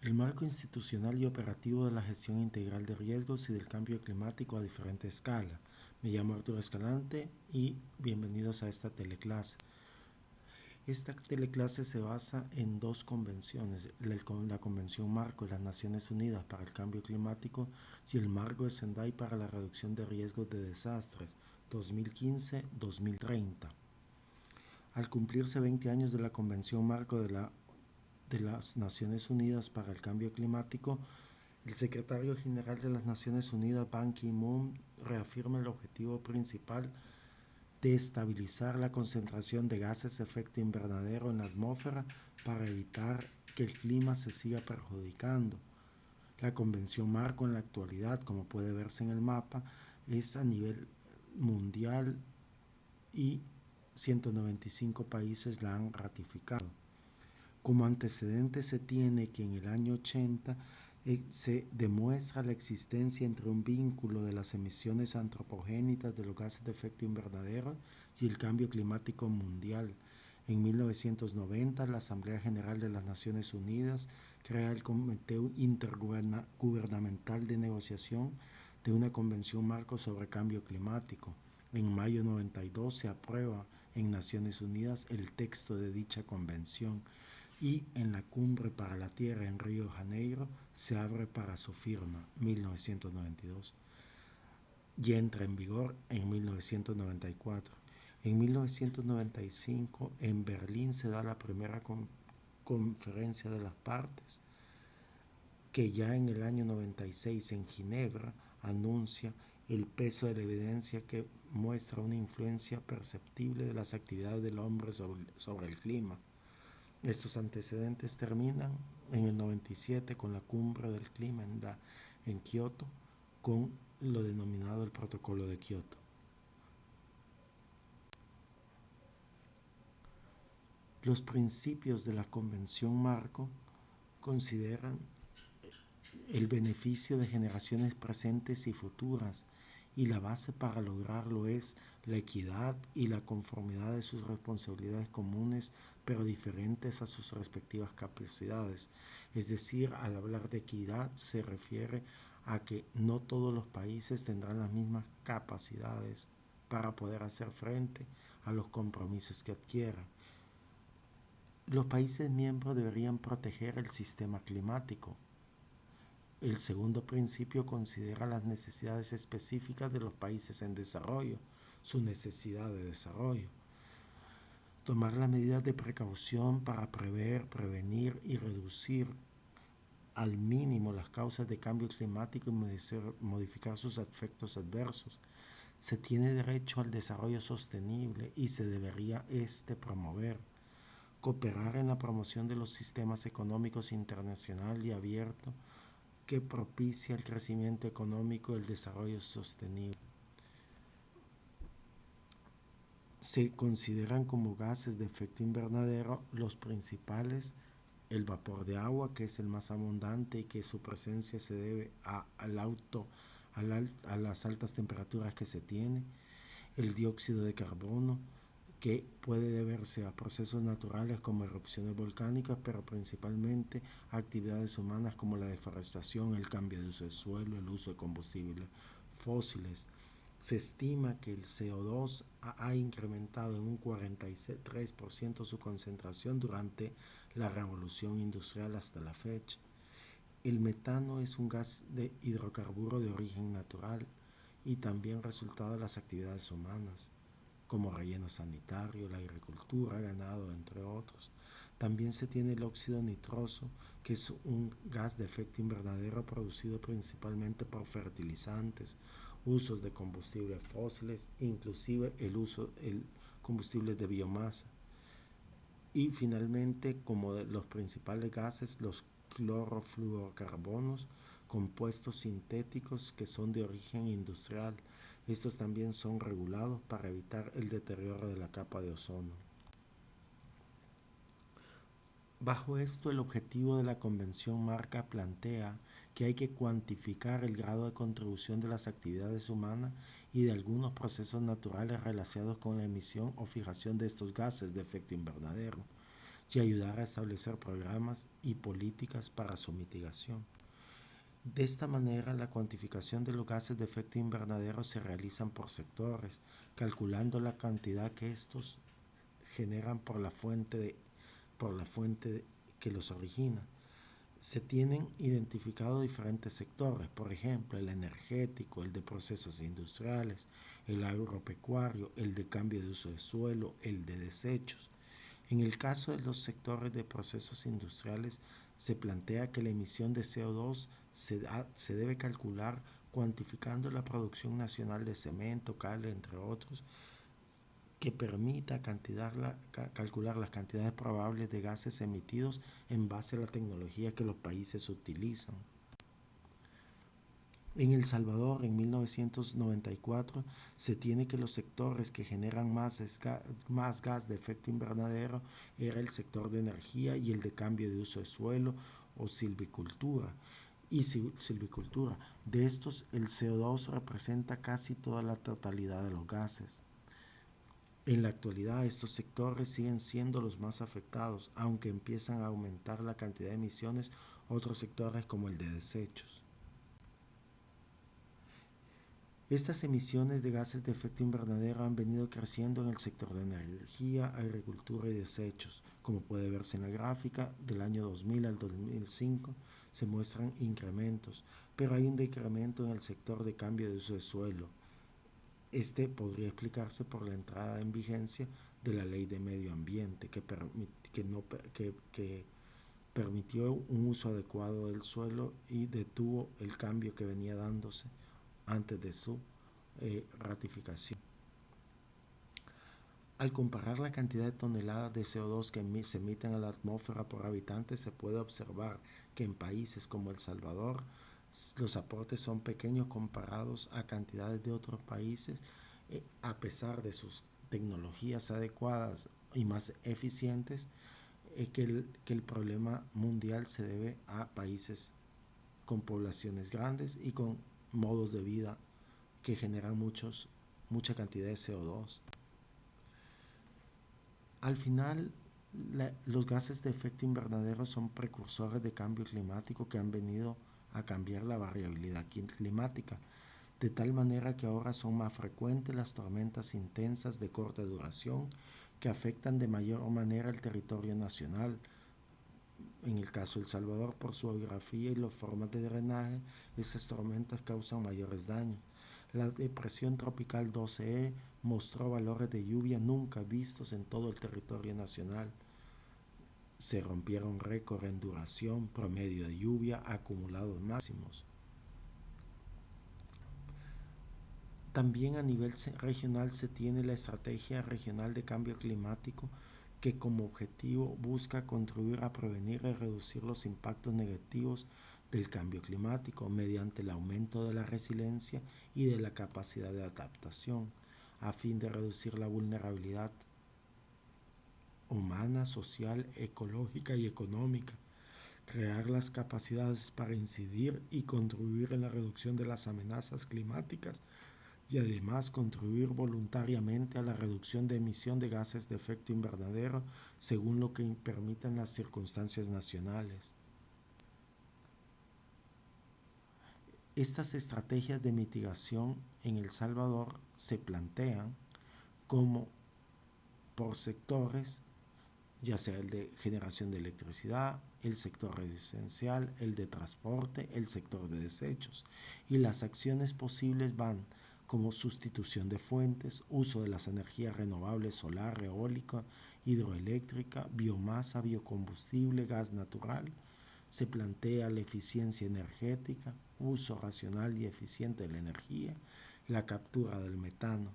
El marco institucional y operativo de la gestión integral de riesgos y del cambio climático a diferente escala. Me llamo Arturo Escalante y bienvenidos a esta teleclase. Esta teleclase se basa en dos convenciones, la Convención Marco de las Naciones Unidas para el Cambio Climático y el Marco de Sendai para la Reducción de Riesgos de Desastres 2015-2030. Al cumplirse 20 años de la Convención Marco de las Naciones Unidas para el Cambio Climático, el secretario general de las Naciones Unidas, Ban Ki-moon, reafirma el objetivo principal de estabilizar la concentración de gases de efecto invernadero en la atmósfera para evitar que el clima se siga perjudicando. La Convención Marco en la actualidad, como puede verse en el mapa, es a nivel mundial y 195 países la han ratificado. Como antecedente se tiene que en el año 80 se demuestra la existencia entre un vínculo de las emisiones antropogénicas de los gases de efecto invernadero y el cambio climático mundial. En 1990, la Asamblea General de las Naciones Unidas crea el Comité Intergubernamental de Negociación de una Convención Marco sobre Cambio Climático. En mayo de 92 se aprueba en Naciones Unidas el texto de dicha convención y en la Cumbre para la Tierra en Río de Janeiro se abre para su firma 1992 y entra en vigor en 1994. En 1995 en Berlín se da la primera conferencia de las partes, que ya en el año 96 en Ginebra anuncia el peso de la evidencia que muestra una influencia perceptible de las actividades del hombre sobre el clima. Estos antecedentes terminan en el 97 con la cumbre del clima en Kioto, con lo denominado el Protocolo de Kioto. Los principios de la Convención Marco consideran el beneficio de generaciones presentes y futuras, y la base para lograrlo es la equidad y la conformidad de sus responsabilidades comunes, pero diferentes a sus respectivas capacidades. Es decir, al hablar de equidad se refiere a que no todos los países tendrán las mismas capacidades para poder hacer frente a los compromisos que adquieran. Los países miembros deberían proteger el sistema climático. El segundo principio considera las necesidades específicas de los países en desarrollo, su necesidad de desarrollo. Tomar las medidas de precaución para prever, prevenir y reducir al mínimo las causas de cambio climático y modificar sus efectos adversos. Se tiene derecho al desarrollo sostenible y se debería promover. Cooperar en la promoción de los sistemas económicos internacional y abierto que propicia el crecimiento económico y el desarrollo sostenible. Se consideran como gases de efecto invernadero los principales: el vapor de agua, que es el más abundante y que su presencia se debe a las altas temperaturas que se tiene; el dióxido de carbono, que puede deberse a procesos naturales como erupciones volcánicas, pero principalmente a actividades humanas como la deforestación, el cambio de uso del suelo, el uso de combustibles fósiles. Se estima que el CO2 ha incrementado en un 43% su concentración durante la revolución industrial hasta la fecha. El metano es un gas de hidrocarburo de origen natural y también resultado de las actividades humanas, como relleno sanitario, la agricultura, ganado, entre otros. También se tiene el óxido nitroso, que es un gas de efecto invernadero producido principalmente por fertilizantes, usos de combustibles fósiles, inclusive el uso de combustibles de biomasa. Y finalmente, como de los principales gases, los clorofluorocarbonos, compuestos sintéticos que son de origen industrial. Estos también son regulados para evitar el deterioro de la capa de ozono. Bajo esto, el objetivo de la Convención Marco plantea que hay que cuantificar el grado de contribución de las actividades humanas y de algunos procesos naturales relacionados con la emisión o fijación de estos gases de efecto invernadero. y ayudar a establecer programas y políticas para su mitigación. De esta manera, la cuantificación de los gases de efecto invernadero se realizan por sectores, calculando la cantidad que estos generan por la fuente que los origina. Se tienen identificado diferentes sectores, por ejemplo, el energético, el de procesos industriales, el agropecuario, el de cambio de uso de suelo, el de desechos. En el caso de los sectores de procesos industriales, se plantea que la emisión de CO2 se debe calcular cuantificando la producción nacional de cemento, cal, entre otros, que permita calcular las cantidades probables de gases emitidos en base a la tecnología que los países utilizan. En El Salvador, en 1994, se tiene que los sectores que generan más gas de efecto invernadero era el sector de energía y el de cambio de uso de suelo o silvicultura. De estos, el CO2 representa casi toda la totalidad de los gases. En la actualidad, estos sectores siguen siendo los más afectados, aunque empiezan a aumentar la cantidad de emisiones otros sectores como el de desechos. Estas emisiones de gases de efecto invernadero han venido creciendo en el sector de energía, agricultura y desechos. Como puede verse en la gráfica, del año 2000 al 2005 se muestran incrementos, pero hay un decremento en el sector de cambio de uso de suelo. Este podría explicarse por la entrada en vigencia de la Ley de Medio Ambiente, que permitió un uso adecuado del suelo y detuvo el cambio que venía dándose antes de su ratificación. Al comparar la cantidad de toneladas de CO2 que se emiten a la atmósfera por habitante, se puede observar que en países como El Salvador los aportes son pequeños comparados a cantidades de otros países, a pesar de sus tecnologías adecuadas y más eficientes, que el problema mundial se debe a países con poblaciones grandes y con modos de vida que generan mucha cantidad de CO2. Al final, los gases de efecto invernadero son precursores de cambio climático que han venido a cambiar la variabilidad climática, de tal manera que ahora son más frecuentes las tormentas intensas de corta duración que afectan de mayor manera el territorio nacional. En el caso de El Salvador, por su geografía y las formas de drenaje, esas tormentas causan mayores daños. La depresión tropical 12E mostró valores de lluvia nunca vistos en todo el territorio nacional. Se rompieron récords en duración, promedio de lluvia, acumulados máximos. También a nivel regional se tiene la Estrategia Regional de Cambio Climático, que como objetivo busca contribuir a prevenir y reducir los impactos negativos del cambio climático mediante el aumento de la resiliencia y de la capacidad de adaptación, a fin de reducir la vulnerabilidad humana, social, ecológica y económica, crear las capacidades para incidir y contribuir en la reducción de las amenazas climáticas y además contribuir voluntariamente a la reducción de emisión de gases de efecto invernadero según lo que permitan las circunstancias nacionales. Estas estrategias de mitigación en El Salvador se plantean como por sectores, ya sea el de generación de electricidad, el sector residencial, el de transporte, el sector de desechos, y las acciones posibles van como sustitución de fuentes, uso de las energías renovables solar, eólica, hidroeléctrica, biomasa, biocombustible, gas natural. Se plantea la eficiencia energética, uso racional y eficiente de la energía, la captura del metano.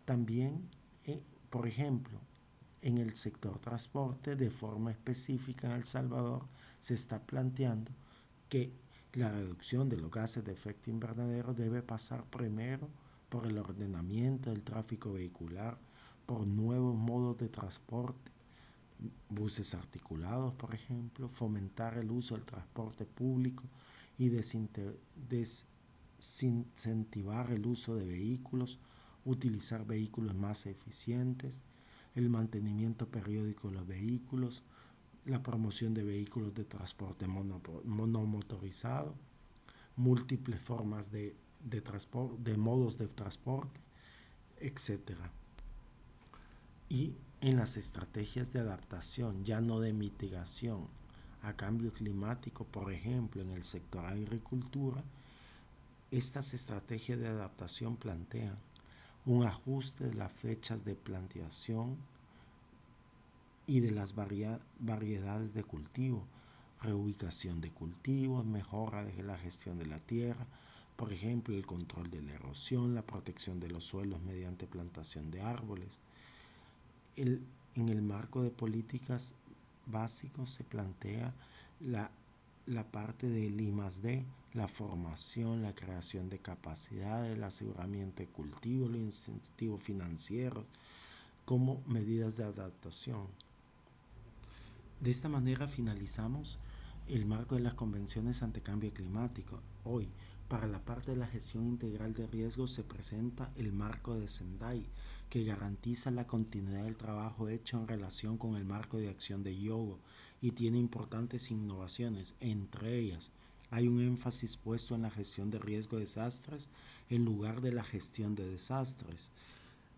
También, por ejemplo, en el sector transporte, de forma específica en El Salvador, se está planteando que la reducción de los gases de efecto invernadero debe pasar primero por el ordenamiento del tráfico vehicular, por nuevos modos de transporte, buses articulados, por ejemplo, fomentar el uso del transporte público y desincentivar el uso de vehículos, utilizar vehículos más eficientes, el mantenimiento periódico de los vehículos, la promoción de vehículos de transporte monomotorizado, múltiples formas de transporte, de modos de transporte, etcétera. Y en las estrategias de adaptación, ya no de mitigación a cambio climático, por ejemplo, en el sector agricultura, estas estrategias de adaptación plantean un ajuste de las fechas de plantación y de las variedades de cultivo, reubicación de cultivos, mejora de la gestión de la tierra, por ejemplo, el control de la erosión, la protección de los suelos mediante plantación de árboles. En el marco de políticas básicos se plantea la parte del I+D, la formación, la creación de capacidades, el aseguramiento de cultivo, los incentivos financieros como medidas de adaptación. De esta manera finalizamos el marco de las convenciones ante cambio climático. Hoy, para la parte de la gestión integral de riesgos se presenta el marco de Sendai, que garantiza la continuidad del trabajo hecho en relación con el marco de acción de Hyogo y tiene importantes innovaciones. Entre ellas, hay un énfasis puesto en la gestión de riesgo de desastres en lugar de la gestión de desastres,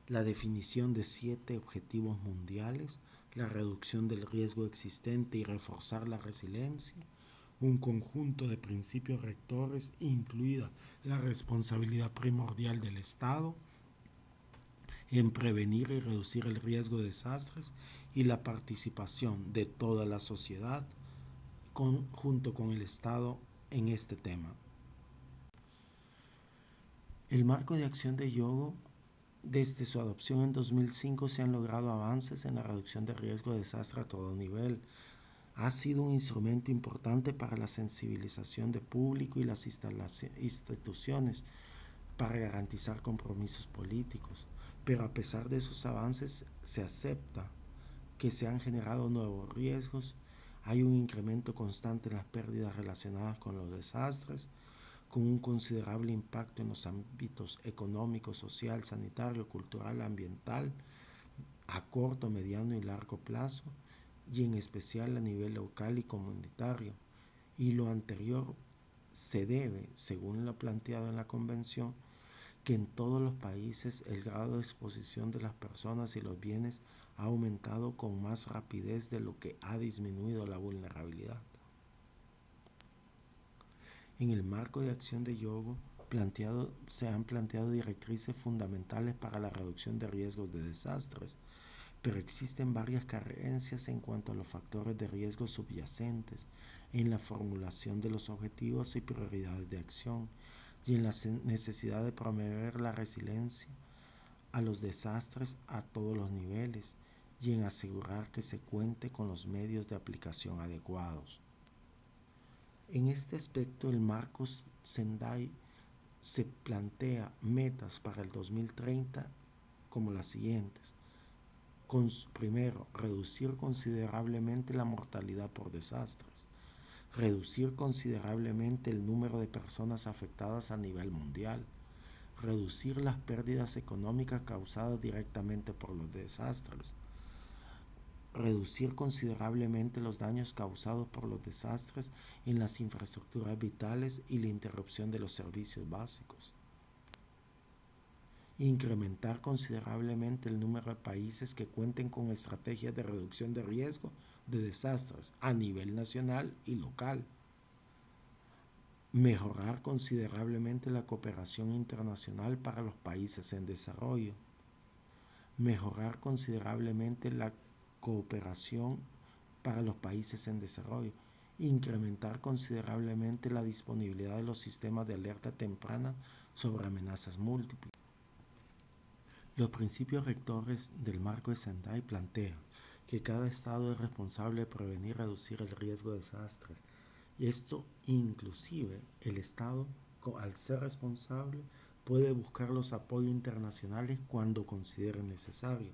la definición de 7 objetivos mundiales, la reducción del riesgo existente y reforzar la resiliencia, un conjunto de principios rectores, incluida la responsabilidad primordial del Estado en prevenir y reducir el riesgo de desastres y la participación de toda la sociedad junto con el Estado en este tema. El marco de acción de Hyogo, desde su adopción en 2005 se han logrado avances en la reducción de riesgo de desastre a todo nivel. Ha sido un instrumento importante para la sensibilización del público y las instituciones para garantizar compromisos políticos. Pero a pesar de esos avances, se acepta que se han generado nuevos riesgos, hay un incremento constante en las pérdidas relacionadas con los desastres, con un considerable impacto en los ámbitos económico, social, sanitario, cultural, ambiental, a corto, mediano y largo plazo, y en especial a nivel local y comunitario. Y lo anterior se debe, según lo planteado en la Convención, que en todos los países el grado de exposición de las personas y los bienes ha aumentado con más rapidez de lo que ha disminuido la vulnerabilidad. En el marco de acción de Hyogo se han planteado directrices fundamentales para la reducción de riesgos de desastres, pero existen varias carencias en cuanto a los factores de riesgo subyacentes en la formulación de los objetivos y prioridades de acción y en la necesidad de promover la resiliencia a los desastres a todos los niveles y en asegurar que se cuente con los medios de aplicación adecuados. En este aspecto, el marco Sendai se plantea metas para el 2030 como las siguientes. Primero, reducir considerablemente la mortalidad por desastres, reducir considerablemente el número de personas afectadas a nivel mundial, reducir las pérdidas económicas causadas directamente por los desastres, reducir considerablemente los daños causados por los desastres en las infraestructuras vitales y la interrupción de los servicios básicos, incrementar considerablemente el número de países que cuenten con estrategias de reducción de riesgo de desastres a nivel nacional y local, mejorar considerablemente la cooperación internacional para los países en desarrollo, mejorar considerablemente la cooperación para los países en desarrollo, incrementar considerablemente la disponibilidad de los sistemas de alerta temprana sobre amenazas múltiples. Los principios rectores del marco de Sendai plantean que cada Estado es responsable de prevenir y reducir el riesgo de desastres. Y esto inclusive el Estado, al ser responsable, puede buscar los apoyos internacionales cuando considere necesario.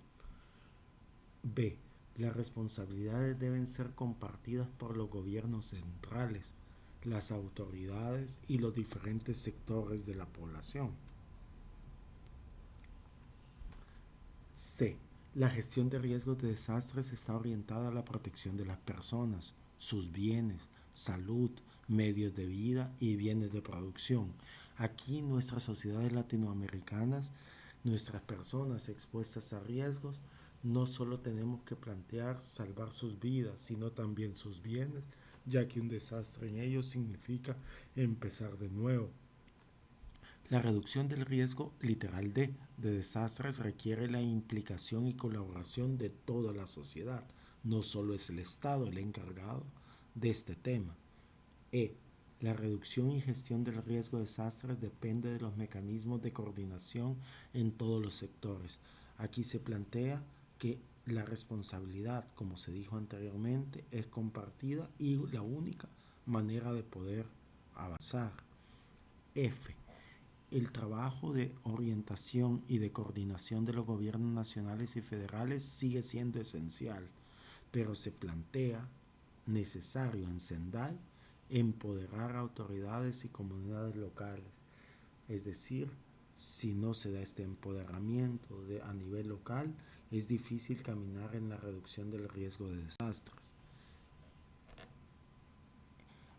B. Las responsabilidades deben ser compartidas por los gobiernos centrales, las autoridades y los diferentes sectores de la población. C. La gestión de riesgos de desastres está orientada a la protección de las personas, sus bienes, salud, medios de vida y bienes de producción. Aquí nuestras sociedades latinoamericanas, nuestras personas expuestas a riesgos, no solo tenemos que plantear salvar sus vidas, sino también sus bienes, ya que un desastre en ellos significa empezar de nuevo. La reducción del riesgo literal de desastres requiere la implicación y colaboración de toda la sociedad. No solo es el Estado el encargado de este tema. La reducción y gestión del riesgo de desastres depende de los mecanismos de coordinación en todos los sectores. Aquí se plantea que la responsabilidad, como se dijo anteriormente, es compartida y la única manera de poder avanzar. F. El trabajo de orientación y de coordinación de los gobiernos nacionales y federales sigue siendo esencial, pero se plantea necesario en Sendai empoderar a autoridades y comunidades locales. Es decir, si no se da este empoderamiento a nivel local, es difícil caminar en la reducción del riesgo de desastres.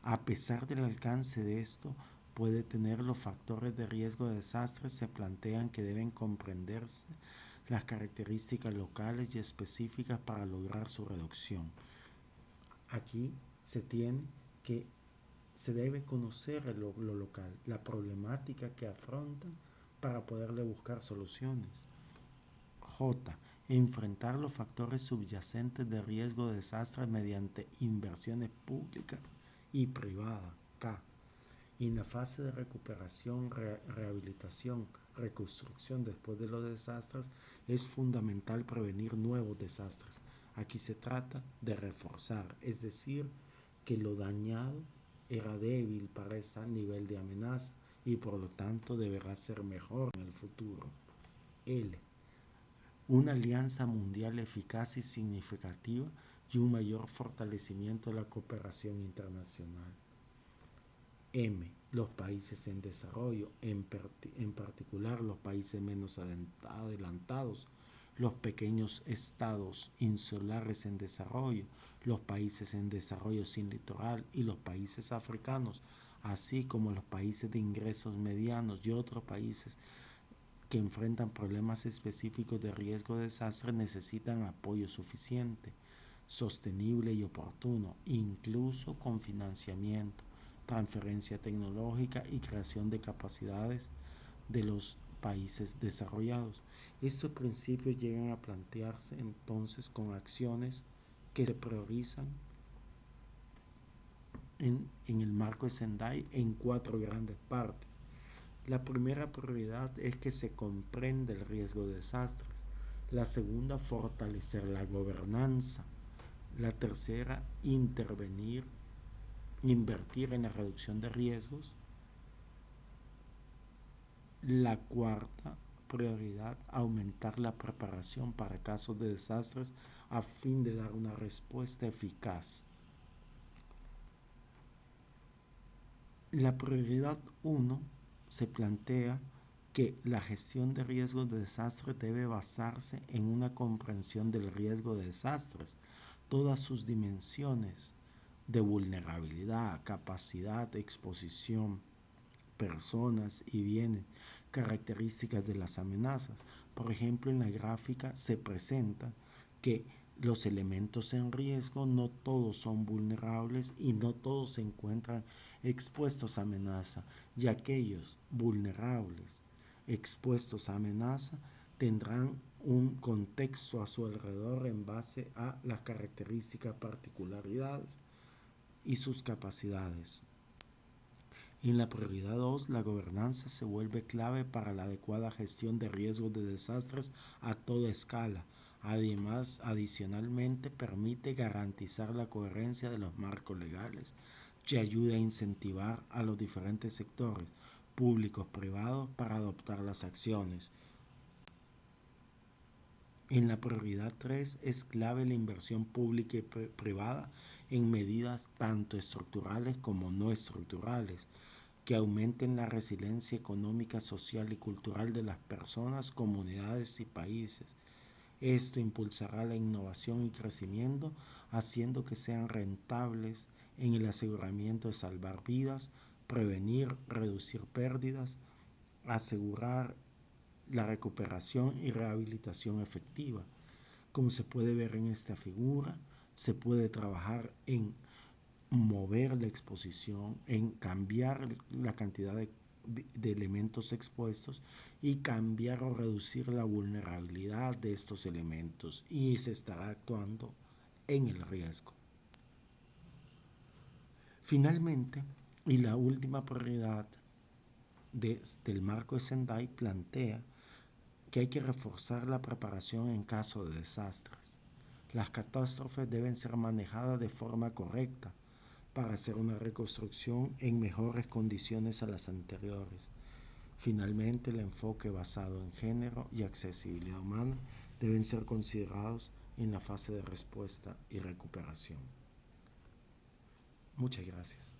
A pesar del alcance de esto, puede tener los factores de riesgo de desastres, se plantean que deben comprenderse las características locales y específicas para lograr su reducción. Aquí se tiene que se debe conocer lo local, la problemática que afrontan para poderle buscar soluciones. J. Enfrentar los factores subyacentes de riesgo de desastres mediante inversiones públicas y privadas. K. En la fase de recuperación, rehabilitación, reconstrucción después de los desastres, es fundamental prevenir nuevos desastres. Aquí se trata de reforzar, es decir, que lo dañado era débil para ese nivel de amenaza y por lo tanto deberá ser mejor en el futuro. L. Una alianza mundial eficaz y significativa y un mayor fortalecimiento de la cooperación internacional. M. Los países en desarrollo, en particular los países menos adelantados, los pequeños estados insulares en desarrollo, los países en desarrollo sin litoral y los países africanos, así como los países de ingresos medianos y otros países que enfrentan problemas específicos de riesgo de desastre necesitan apoyo suficiente, sostenible y oportuno, incluso con financiamiento, transferencia tecnológica y creación de capacidades de los países desarrollados. Estos principios llegan a plantearse entonces con acciones que se priorizan en el marco de Sendai en 4 grandes partes. La primera prioridad es que se comprenda el riesgo de desastres. La segunda, fortalecer la gobernanza. La tercera, invertir en la reducción de riesgos. La cuarta prioridad, aumentar la preparación para casos de desastres a fin de dar una respuesta eficaz. La prioridad 1 se plantea que la gestión de riesgos de desastre debe basarse en una comprensión del riesgo de desastres, todas sus dimensiones de vulnerabilidad, capacidad, exposición, personas y bienes, características de las amenazas. Por ejemplo, en la gráfica se presenta que los elementos en riesgo no todos son vulnerables y no todos se encuentran expuestos a amenaza, y aquellos vulnerables expuestos a amenaza tendrán un contexto a su alrededor en base a las características, particularidades y sus capacidades. En la prioridad 2, la gobernanza se vuelve clave para la adecuada gestión de riesgos de desastres a toda escala. Además, adicionalmente, permite garantizar la coherencia de los marcos legales y ayuda a incentivar a los diferentes sectores, públicos, privados, para adoptar las acciones. En la prioridad 3 es clave la inversión pública y privada en medidas tanto estructurales como no estructurales, que aumenten la resiliencia económica, social y cultural de las personas, comunidades y países. Esto impulsará la innovación y crecimiento, haciendo que sean rentables en el aseguramiento de salvar vidas, prevenir, reducir pérdidas, asegurar la recuperación y rehabilitación efectiva. Como se puede ver en esta figura, se puede trabajar en mover la exposición, en cambiar la cantidad de elementos expuestos y cambiar o reducir la vulnerabilidad de estos elementos, y se estará actuando en el riesgo. Finalmente, y la última prioridad del marco de Sendai plantea que hay que reforzar la preparación en caso de desastres. Las catástrofes deben ser manejadas de forma correcta para hacer una reconstrucción en mejores condiciones a las anteriores. Finalmente, el enfoque basado en género y accesibilidad humana deben ser considerados en la fase de respuesta y recuperación. Muchas gracias.